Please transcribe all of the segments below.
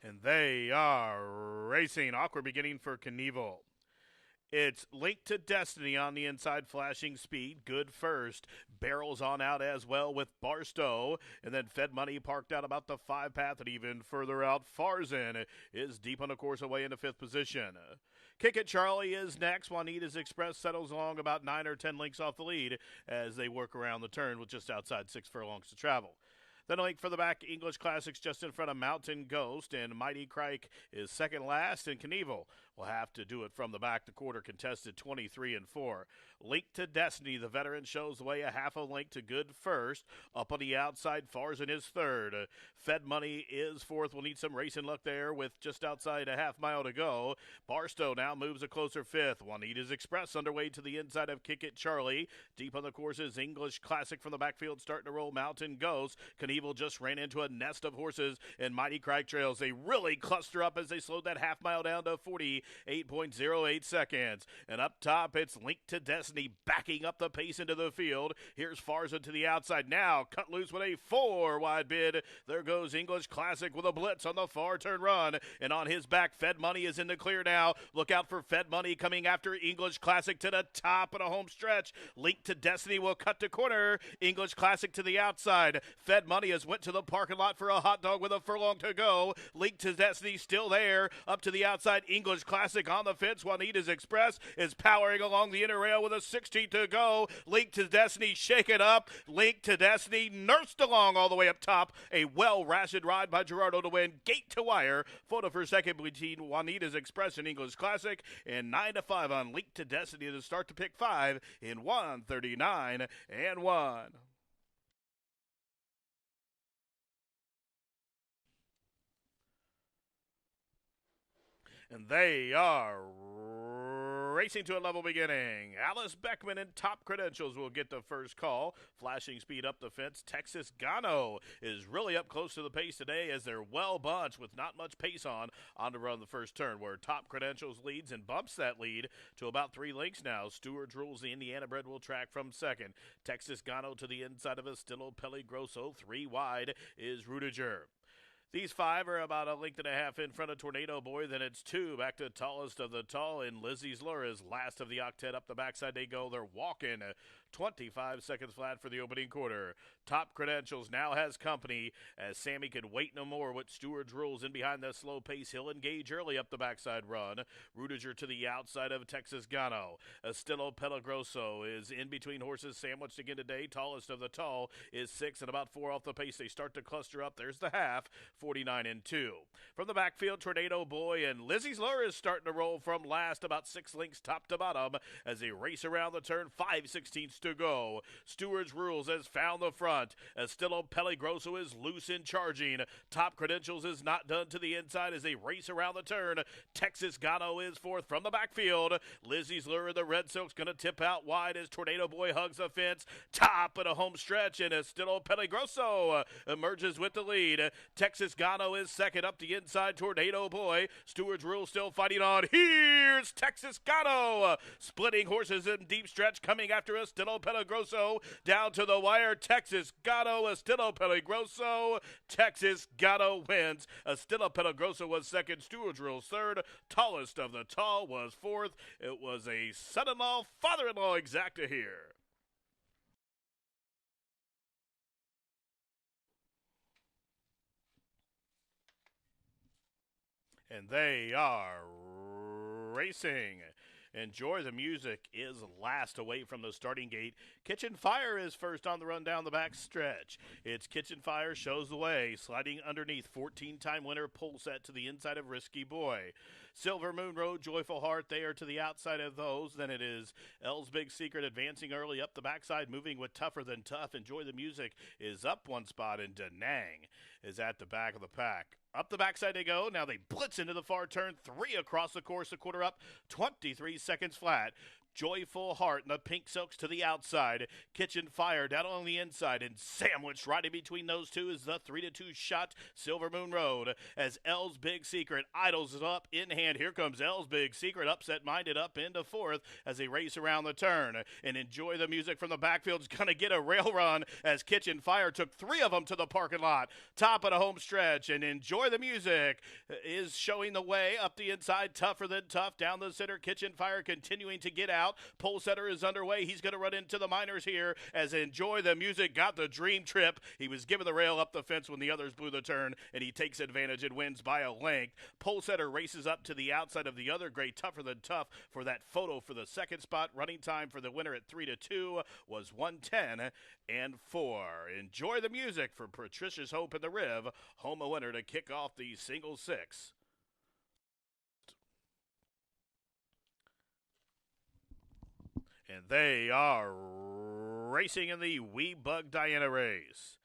And they are racing. Awkward beginning for Knievel. It's Link to Destiny on the inside, flashing speed. Good first. Barrels on out as well with Barstow. And then Fed Money parked out about the 5 path. And even further out, Farzin is deep on the course away into 5th position. Kick It Charlie is next. Juanita's Express settles along about 9 or 10 lengths off the lead as they work around the turn with just outside 6 furlongs to travel. Then a link for the back, English Classics just in front of Mountain Ghost, and Mighty Crike is second last, and Knievel will have to do it from the back. The quarter contested 23 and 4. Link to Destiny, the veteran, shows the way a half a length to good first. Up on the outside, Farzin is third. Fed Money is fourth. We'll need some racing luck there with just outside a half mile to go. Barstow now moves a closer fifth. Juanita's Express underway to the inside of Kick It Charlie. Deep on the course is English Classic from the backfield starting to roll Mountain Ghost. Knievel just ran into a nest of horses and Mighty Crike trails. They really cluster up as they slowed that half mile down to 48.08 seconds. And up top, it's Link to Destiny backing up the pace into the field. Here's Farzin to the outside now. Cut loose with a 4-wide bid. There goes English Classic with a blitz on the far turn run. And on his back, Fed Money is in the clear now. Look out for Fed Money coming after English Classic to the top of the home stretch. Link to Destiny will cut to corner. English Classic to the outside. Fed Money has went to the parking lot for a hot dog with a furlong to go. Link to Destiny still there. Up to the outside, English Classic on the fence. Juanita's Express is powering along the inner rail with a 60 to go. Link to Destiny shake it up. Link to Destiny nursed along all the way up top. A well-rationed ride by Gerardo to win. Gate to wire. Photo for second between Juanita's Express and English Classic. And 9-5 on Link to Destiny to start to pick 5 in 139 and 1. And they are racing to a level beginning. Alice Beckman and Top Credentials will get the first call. Flashing speed up the fence. Texas Gano is really up close to the pace today as they're well bunched with not much pace on to run the first turn, where Top Credentials leads and bumps that lead to about 3 lengths now. Stewart's Rules, the Indiana bred, will track from second. Texas Gano to the inside of Estilo Peligroso. 3 wide is Rudiger. These 5 are about a length and a half in front of Tornado Boy. Then it's 2 back to Tallest of the Tall, and Lizzie's Lure is last of the octet. Up the backside they go. They're walking 25 seconds flat for the opening quarter. Top Credentials now has company as Sammy could wait no more with Stewart's Rules in behind the slow pace. He'll engage early up the backside run. Rudiger to the outside of Texas Gano. Estilo Peligroso is in between horses sandwiched again today. Tallest of the Tall is 6 and about 4 off the pace. They start to cluster up. There's the half. 49 and 2. From the backfield, Tornado Boy and Lizzie's Lure is starting to roll from last, about 6 lengths top to bottom as they race around the turn. 5/16 to go. Stewart's Rules has found the front. Estilo Peligroso is loose and charging. Top Credentials is not done to the inside as they race around the turn. Texas Gano is fourth from the backfield. Lizzie's Lure, the Red Silk's going to tip out wide as Tornado Boy hugs the fence. Top of the home stretch, and Estilo Peligroso emerges with the lead. Texas Gano is second up the inside. Tornado Boy. Stewart's Rule still fighting on. Here's Texas Gano. Splitting horses in deep stretch coming after Estilo Peligroso. Down to the wire. Texas Gano. Estilo Peligroso. Texas Gano wins. Estilo Peligroso was second. Stewart's Rule third. Tallest of the Tall was fourth. It was a son-in-law, father-in-law exacta here. And they are racing. Enjoy the Music is last away from the starting gate. Kitchen Fire is first on the run down the back stretch. It's Kitchen Fire shows the way, sliding underneath 14-time winner Pulset to the inside of Risky Boy. Silver Moon Road, Joyful Heart, they are to the outside of those. Then it is L's Big Secret advancing early up the backside, moving with Tougher Than Tough. Enjoy the Music is up 1 spot, and Da Nang is at the back of the pack. Up the backside they go. Now they blitz into the far turn. 3 across the course, a quarter up, 23 seconds flat. Joyful Heart in the pink silks to the outside. Kitchen Fire down on the inside. And sandwiched right in between those two is the 3-2 shot Silver Moon Road. As L's Big Secret idles it up in hand. Here comes L's Big Secret, upset-minded up into fourth as they race around the turn. And Enjoy the Music from the backfield's going to get a rail run as Kitchen Fire took three of them to the parking lot. Top of the home stretch, and Enjoy the Music is showing the way up the inside. Tougher Than Tough down the center. Kitchen Fire continuing to get out. Pole Setter is underway. He's going to run into the minors here as Enjoy the Music got the dream trip. He was given the rail up the fence when the others blew the turn, and he takes advantage and wins by a length. Pole Setter races up to the outside of the other gray Tougher Than Tough for that photo for the second spot. Running time for the winner at 3-2 was 1:10 and 4. Enjoy the Music for Patricia's Hope in the Riv. Home a winner to kick off the single six. And they are racing in the Wee Bug Diana race.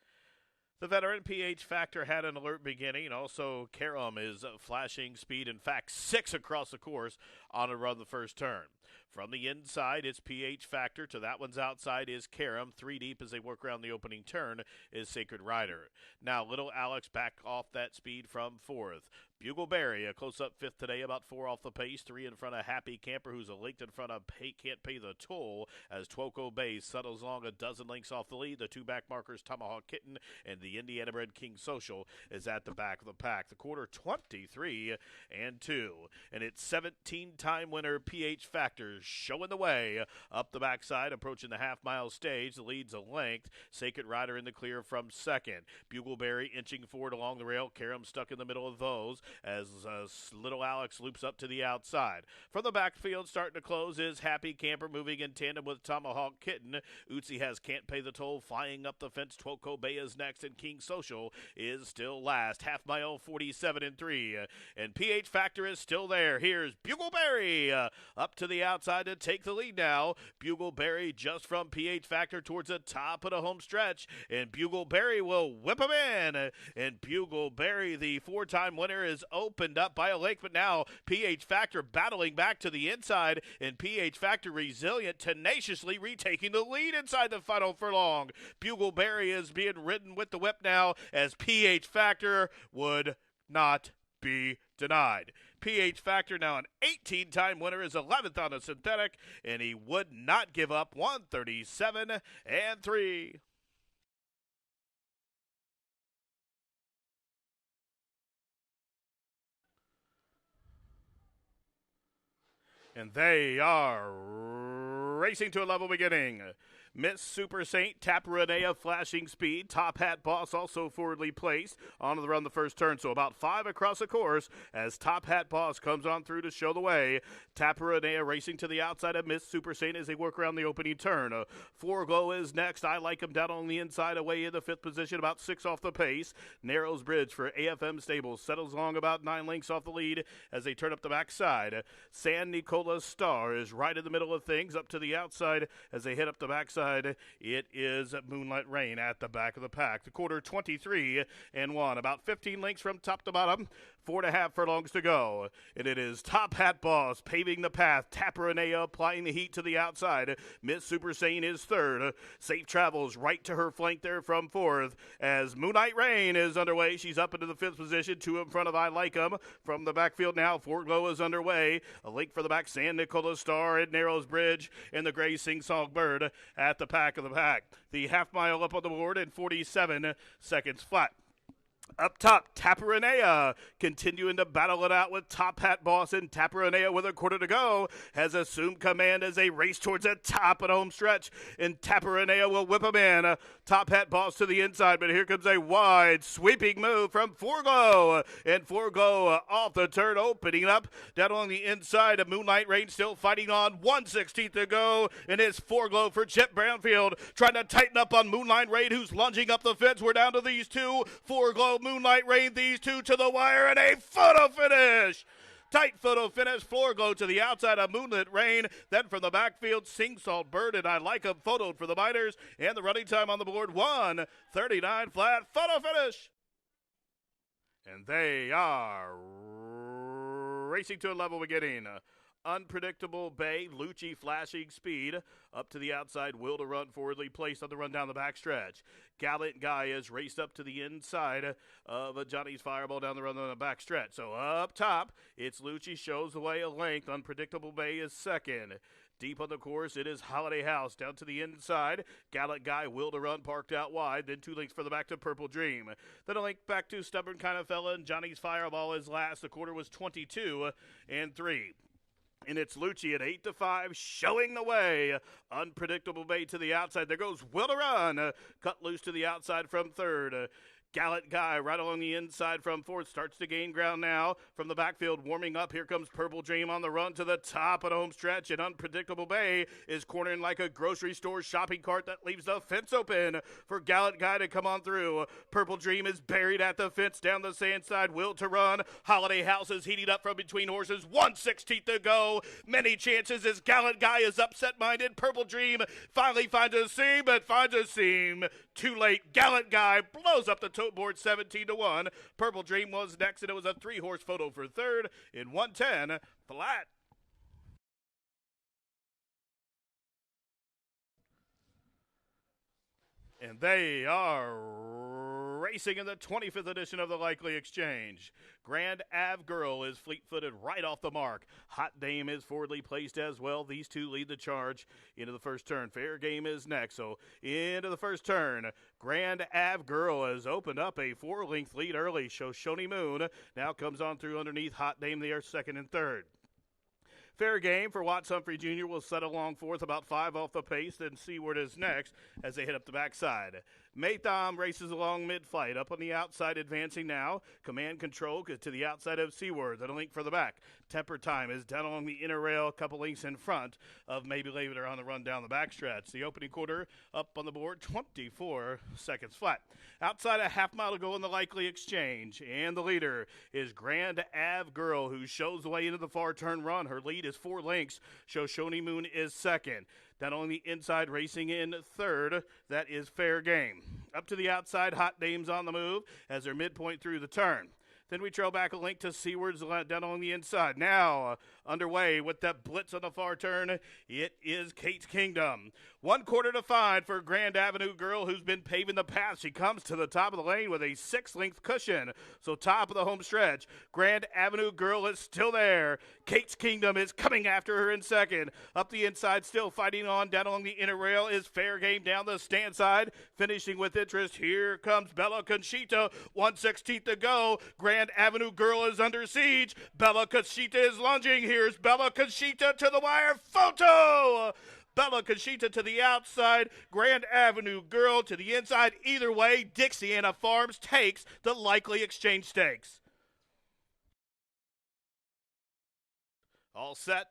The veteran PH Factor had an alert beginning. Also, Karam is flashing speed. In fact, 6 across the course on a run the first turn. From the inside, it's PH Factor. To that one's outside is Karam. 3 deep as they work around the opening turn is Sacred Rider. Now, Little Alex back off that speed from fourth. Bugleberry, a close-up fifth today, about 4 off the pace. 3 in front of Happy Camper, who's a length in front of Can't Pay the Toll, as Twoko Bay settles along a dozen lengths off the lead. The 2 back markers, Tomahawk Kitten and the Indiana Bred King Social, is at the back of the pack. The quarter 23 and 2. And it's 17-time winner PH Factor showing the way up the backside, approaching the half-mile stage. The lead's a length. Sacred Rider in the clear from second. Bugleberry inching forward along the rail. Karam stuck in the middle of those as Little Alex loops up to the outside. From the backfield, starting to close, is Happy Camper moving in tandem with Tomahawk Kitten. Utsi has Can't Pay the Toll flying up the fence. Twoko Bay is next, and King Social is still last. Half mile, 47 and 3. And PH Factor is still there. Here's Bugleberry up to the outside to take the lead now. Bugleberry just from PH Factor towards the top of the home stretch. And Bugleberry will whip him in. And Bugleberry, the 4-time winner, is opened up by a lake, but now PH Factor battling back to the inside, and PH Factor resilient, tenaciously retaking the lead inside the final furlong. Bugleberry is being ridden with the whip now as PH Factor would not be denied. PH Factor, now an 18-time winner, is 11th on the synthetic, and he would not give up. 137 and 3. And they are racing to a level beginning. Miss Super Saint, Taparanea, flashing speed. Top Hat Boss also forwardly placed onto the run the first turn. So about 5 across the course as Top Hat Boss comes on through to show the way. Taparanea racing to the outside of Miss Super Saint as they work around the opening turn. Forglow is next. I Like him down on the inside, away in the 5th position, about 6 off the pace. Narrows Bridge for AFM Stables settles along about 9 lengths off the lead as they turn up the backside. San Nicola Star is right in the middle of things, up to the outside as they head up the backside. It is Moonlight Rain at the back of the pack. The quarter 23 and 1, about 15 lengths from top to bottom. 4.5 furlongs to go. And it is Top Hat Boss paving the path. Taparanea applying the heat to the outside. Miss Super Saint is third. Safe Travels right to her flank there from fourth. As Moonlight Rain is underway, she's up into the 5th position. 2 in front of I Like 'em. From the backfield now, Forglow is underway. A link for the back, San Nicola Star at Narrows Bridge. And the Gray Sing Song Bird at the back of the pack. The half mile up on the board in 47 seconds flat. Up top, Taparanea continuing to battle it out with Top Hat Boss, and Taparanea with a quarter to go has assumed command as they race towards the top of the home stretch, and Taparanea will whip him in. Top Hat Boss to the inside, but here comes a wide sweeping move from Forglow, and Forglow off the turn, opening up down on the inside of Moonlight Rain, still fighting on. 1/16 to go, and it's Forglow for Chip Brownfield trying to tighten up on Moonlight Rain, who's lunging up the fence. We're down to these two. Forglow, Moonlight Rain, these two to the wire, and a photo finish. Tight photo finish. Forglow to the outside of Moonlit Rain. Then from the backfield, Sing Salt Bird and I Like 'em photoed for the minors. And the running time on the board, 1:39 flat. Photo finish. And they are racing to a level beginning. Unpredictable Bay, Lucci flashing speed. Up to the outside, Will to run forwardly placed on the run down the backstretch. Gallant Guy is raced up to the inside of Johnny's Fireball down the run on the backstretch. So up top, it's Lucci, shows the way a length. Unpredictable Bay is second. Deep on the course, it is Holiday House down to the inside. Gallant Guy, Will to run, parked out wide. Then 2 lengths further back to Purple Dream. Then a length back to Stubborn Kind of Fella, and Johnny's Fireball is last. The quarter was 22-3. And it's Lucci at 8-5, showing the way. Unpredictable Bay to the outside. There goes Will to run. Cut loose to the outside from third. Gallant Guy right along the inside from fourth. Starts to gain ground now from the backfield. Warming up. Here comes Purple Dream on the run to the top of the home stretch. And Unpredictable Bay is cornering like a grocery store shopping cart that leaves the fence open for Gallant Guy to come on through. Purple Dream is buried at the fence down the sand side. Will to run. Holiday House is heating up from between horses. 1/16 to go. Many chances as Gallant Guy is upset-minded. Purple Dream finally finds a seam, but finds a seam too late. Gallant Guy blows up the tote board 17-1. Purple Dream was next, and it was a 3-horse photo for third in 110 flat. And they are racing in the 25th edition of the Likely Exchange. Grand Ave Girl is fleet-footed right off the mark. Hot Dame is forwardly placed as well. These two lead the charge into the first turn. Fair Game is next. So into the first turn, Grand Ave Girl has opened up a 4-length lead early. Shoshone Moon now comes on through underneath Hot Dame. They are second and third. Fair Game for Watts Humphrey Jr. will set along fourth, about 5 off the pace. Then Seaward is next as they hit up the backside. Maytham races along mid-flight. Up on the outside, advancing now. Command Control to the outside of Seaward. Then a link for the back. Temper Time is down along the inner rail, a couple lengths in front of Maybe Later on the run down the backstretch. The opening quarter up on the board, 24 seconds flat. Outside a half mile to go in the Likely Exchange. And the leader is Grand Ave Girl, who shows the way into the far turn run. Her lead is 4 lengths. Shoshone Moon is second. Down on the inside, racing in third, that is Fair Game. Up to the outside, Hot Dame's on the move as they're midpoint through the turn. Then we trail back a link to Seaward's down on the inside. Now underway with that blitz on the far turn. It is Kate's Kingdom. 1/4 to 5 for Grand Avenue Girl, who's been paving the path. She comes to the top of the lane with a 6-length cushion. So top of the home stretch. Grand Avenue Girl is still there. Kate's Kingdom is coming after her in second. Up the inside, still fighting on. Down along the inner rail is Fair Game down the stand side. Finishing with interest. Here comes Bella Conchita. 1/16 to go. Grand Avenue Girl is under siege. Bella Conchita is lunging. Here's Bella Conchita to the wire. Photo! Bella Conchita to the outside. Grand Avenue Girl to the inside. Either way, Dixiana Farms takes the Likely Exchange Stakes. All set.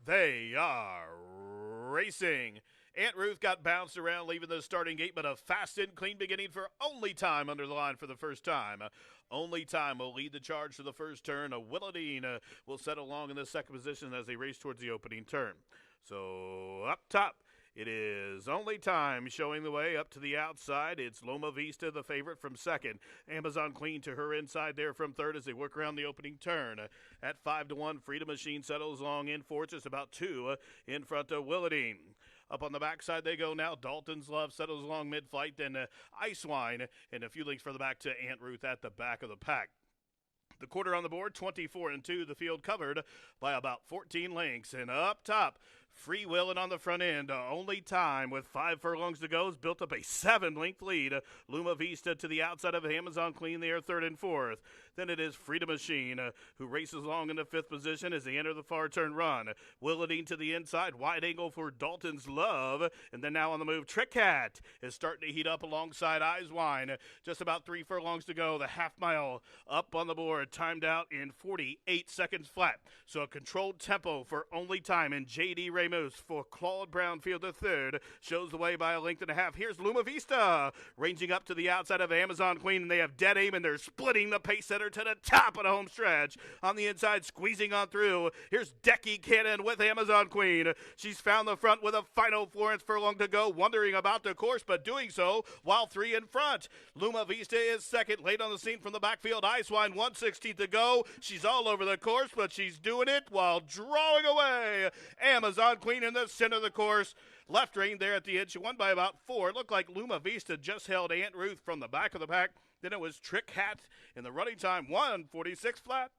They are racing. Aunt Ruth got bounced around leaving the starting gate, but a fast and clean beginning for Only Time under the line for the first time. Only Time will lead the charge to the first turn. Willadine will set along in the second position as they race towards the opening turn. So up top, it is Only Time showing the way up to the outside. It's Loma Vista, the favorite, from second. Amazon Queen to her inside there from third as they work around the opening turn. At 5-1, Freedom Machine settles along in fourth, just about 2 in front of Willadine. Up on the backside they go now. Dalton's Love settles along mid-flight. Then Ice Wine and a few lengths further back to Aunt Ruth at the back of the pack. The quarter on the board, 24-2. The field covered by about 14 lengths. And up top, Free Willin' on the front end. Only Time with 5 furlongs to go has built up a 7-length lead. Luma Vista to the outside of Amazon Queen. They are third and fourth. Then it is Freedom Machine who races along in the fifth position as they enter the far turn run. Willadine to the inside. Wide angle for Dalton's Love. And then now on the move, Trick Cat is starting to heat up alongside Eyes Wine. Just about 3 furlongs to go. The half mile up on the board, timed out in 48 seconds flat. So a controlled tempo for Only Time and J.D. Ray Ramos for Claude Brownfield III. Shows the way by a length and a half. Here's Luma Vista ranging up to the outside of Amazon Queen, and they have dead aim, and they're splitting the pace setter to the top of the home stretch. On the inside, squeezing on through. Here's Decky Cannon with Amazon Queen. She's found the front with a final Florence Furlong to go, wondering about the course, but doing so while 3 in front. Luma Vista is second, late on the scene from the backfield. Icewine, 1:16 to go. She's all over the course, but she's doing it while drawing away. Amazon Queen in the center of the course. Left rein there at the end. She won by about 4. It looked like Luma Vista just held Aunt Ruth from the back of the pack. Then it was Trick Hat in the running time, 1:46 flat.